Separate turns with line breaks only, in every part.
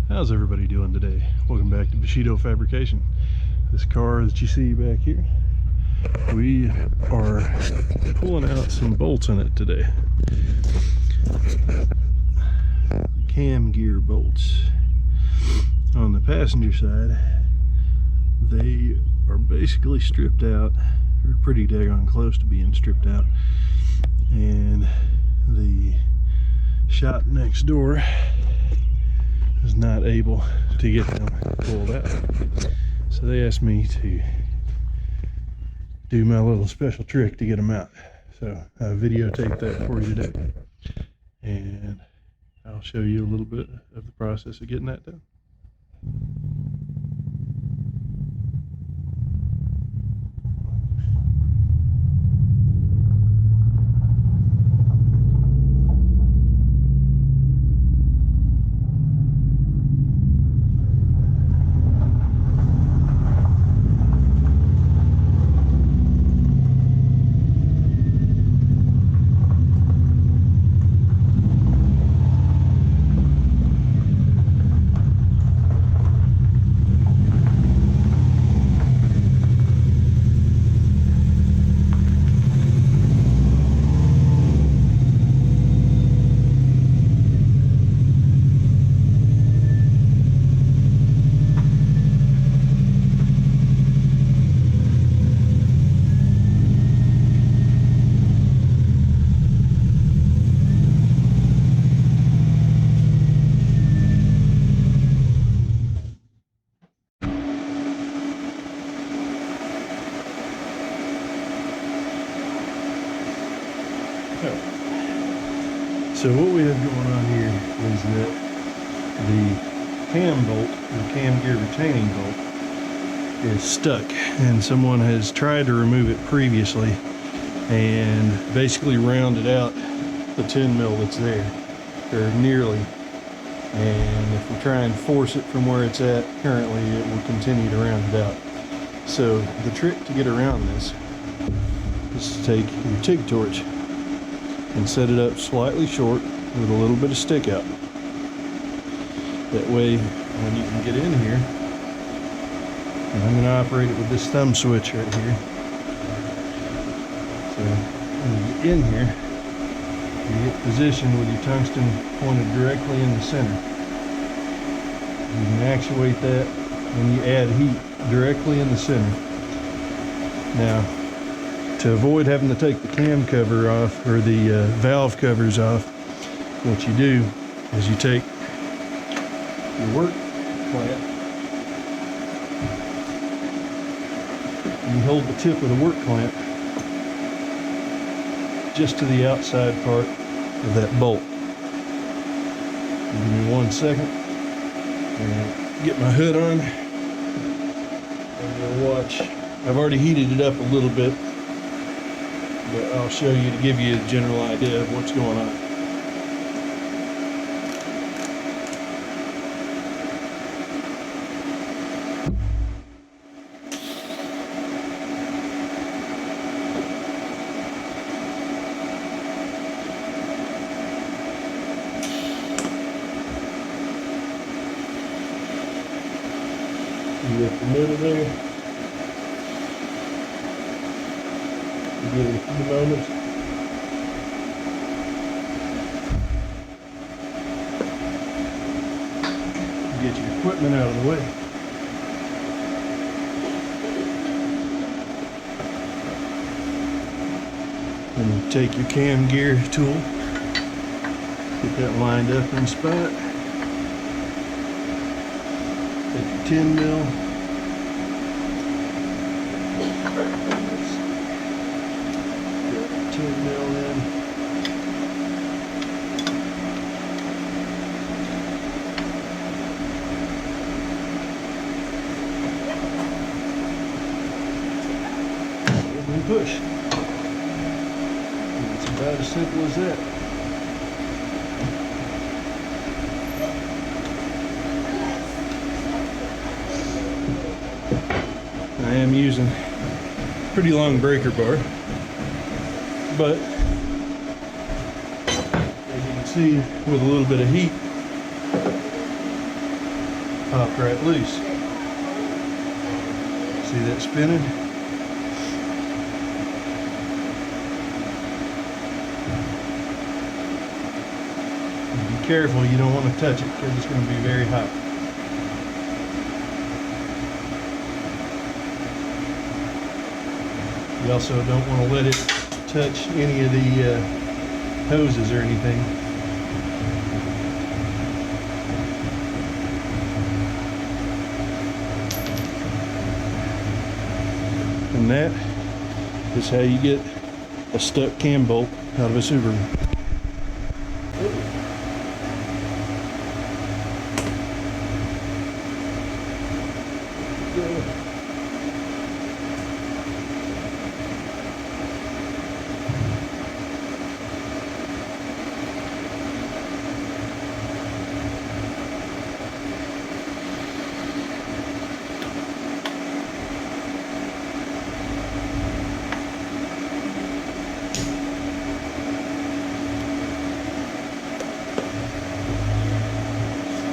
How's everybody doing today? Welcome back to Bushido Fabrication. This car that you see back here, we are pulling out some bolts in it today. Cam gear bolts. On the passenger side, they are basically stripped out, or pretty daggone close to being stripped out, and the shop next door is not able to get them pulled out. So they asked me to do my little special trick to get them out. So I videotaped that for you today. And I'll show you a little bit of the process of getting that done. So what we have going on here is that the cam bolt, the cam gear retaining bolt, is stuck, and someone has tried to remove it previously and basically rounded out the 10 mil that's there, or nearly. And if we try and force it from where it's at currently, it will continue to round it out. So the trick to get around this is to take your TIG torch and set it up slightly short with a little bit of stick out. That way, when you can get in here, and I'm going to operate it with this thumb switch right here. So when you get in here, you get positioned with your tungsten pointed directly in the center. You can actuate that when you add heat directly in the center. Now, to avoid having to take the cam cover off, or the valve covers off, what you do is you take your work clamp and you hold the tip of the work clamp just to the outside part of that bolt. Give me 1 second and get my hood on, and you'll watch. I've already heated it up a little bit, but I'll show you to give you a general idea of what's going on. You get the middle there. Give it a few moments. Get your equipment out of the way. And you take your cam gear tool, get that lined up in spot. Take your 10 mil. 10 mil in. And push. And it's about as simple as that. I am using a pretty long breaker bar, but as you can see, with a little bit of heat, popped right loose. See that spinning? Be careful, you don't want to touch it because it's going to be very hot. You also don't want to let it touch any of the hoses or anything. And that is how you get a stuck cam bolt out of a Subaru.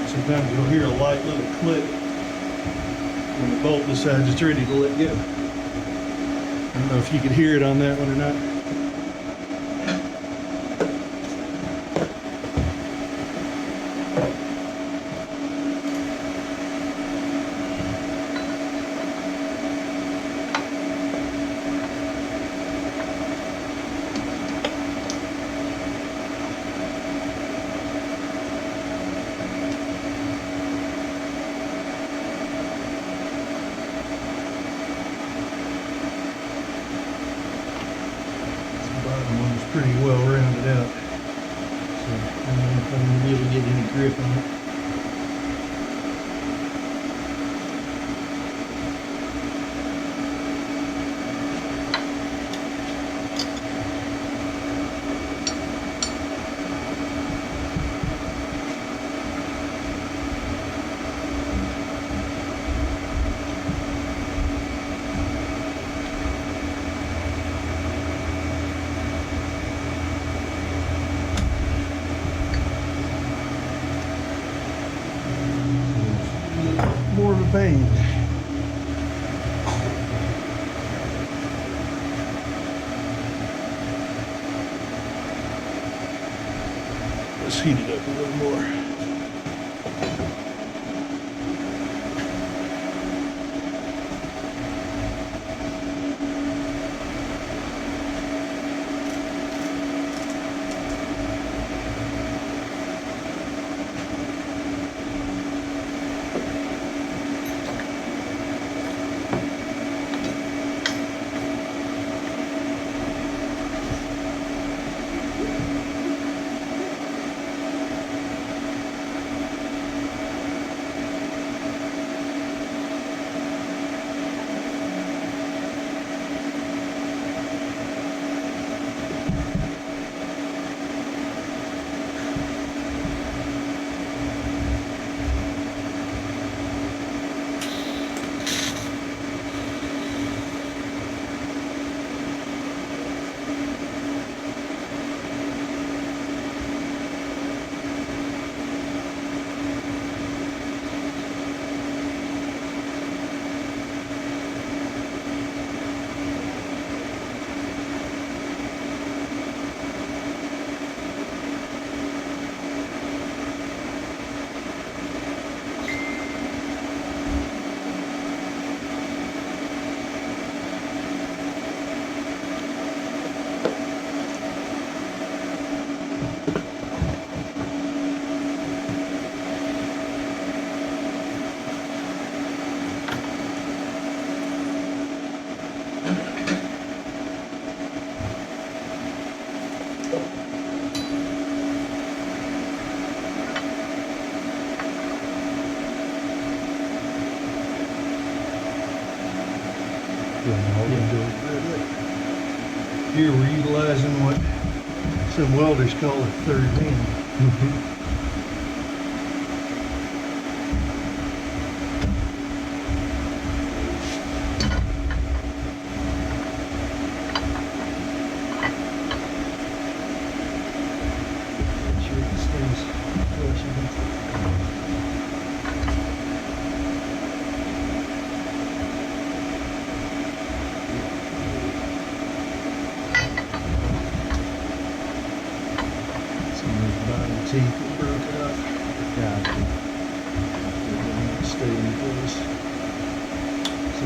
Sometimes you'll hear a light little click when the bolt decides it's ready to let go. I don't know if you could hear it on that one or not. Pretty well rounded out, so I don't know if I'm going to be able to get any grip on it. More of a pain. Let's heat it up a little more. Here we're utilizing what some welders call a third hand. Make sure it stays flush against it.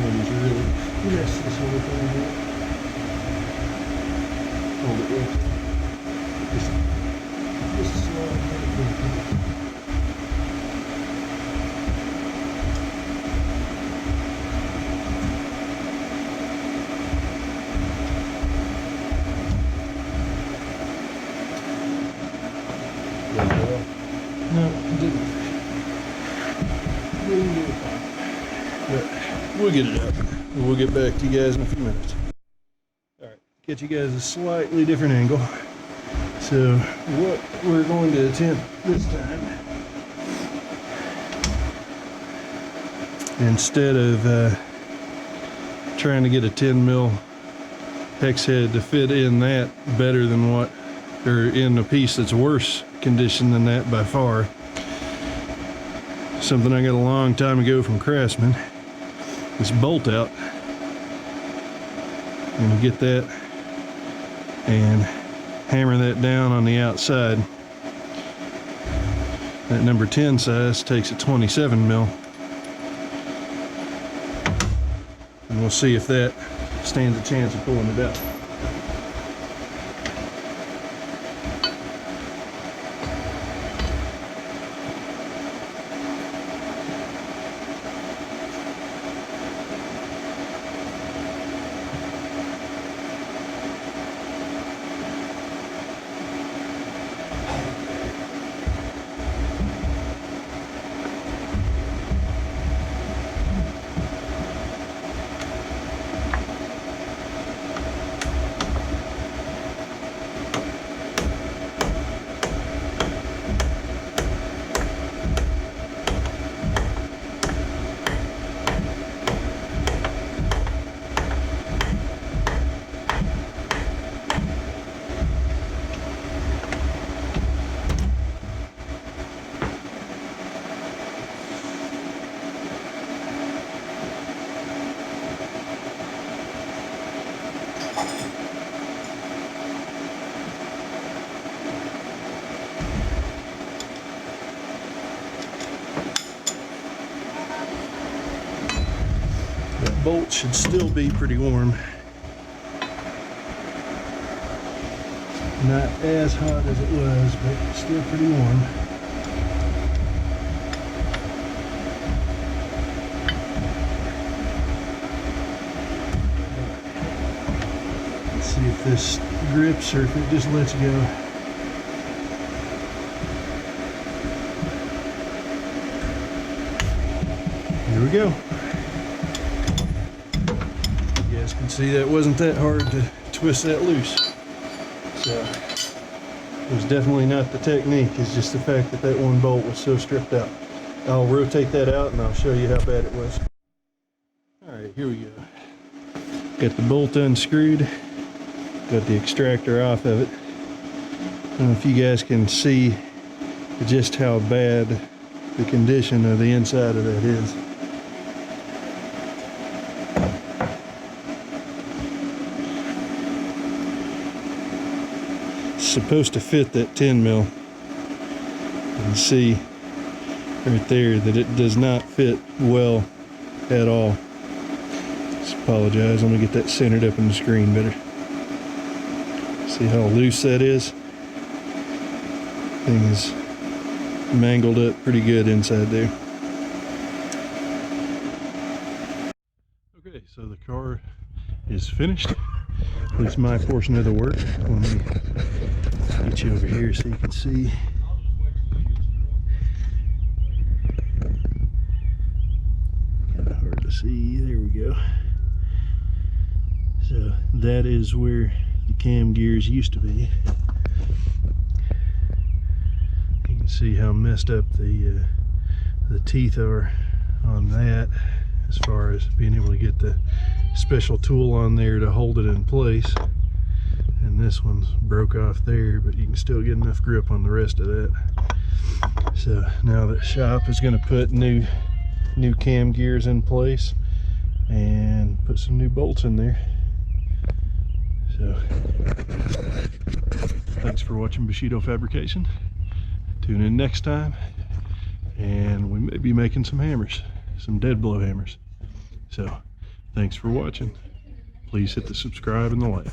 one is really mess this whole thing up. Hold it right there. Just slide right there. No, it didn't. Didn't do it. But we'll get it up. We'll get back to you guys in a few minutes. Alright, get you guys a slightly different angle. So what we're going to attempt this time, instead of trying to get a 10 mil hex head to fit in that better than what, or in a piece that's worse condition than that by far, something I got a long time ago from Craftsman, this bolt out. I'm gonna get that and hammer that down on the outside. That number 10 size takes a 27 mil, and we'll see if that stands a chance of pulling it out. Bolt should still be pretty warm. Not as hot as it was, but still pretty warm. Let's see if this grips or if it just lets go. Here we go. You guys can see that wasn't that hard to twist that loose. So it was definitely not the technique, it's just the fact that that one bolt was so stripped out. I'll rotate that out and I'll show you how bad it was. Alright, here we go. Got the bolt unscrewed, got the extractor off of it. I don't know if you guys can see just how bad the condition of the inside of that is. Supposed to fit that 10 mil. You can see right there that it does not fit well at all. Just apologize. Let me get that centered up in the screen better. See how loose that is? Thing is mangled up pretty good inside there. Okay, so the car is finished. At least my portion of the work. Let me get you over here so you can see. Kind of hard to see. There we go. So that is where the cam gears used to be. You can see how messed up the teeth are on that, as far as being able to get the special tool on there to hold it in place. And this one's broke off there, but you can still get enough grip on the rest of that. So now the shop is going to put new cam gears in place and put some new bolts in there. So thanks for watching Bushido Fabrication. Tune in next time, and we may be making some hammers, some dead blow hammers. So Thanks for watching. Please hit the subscribe and the like.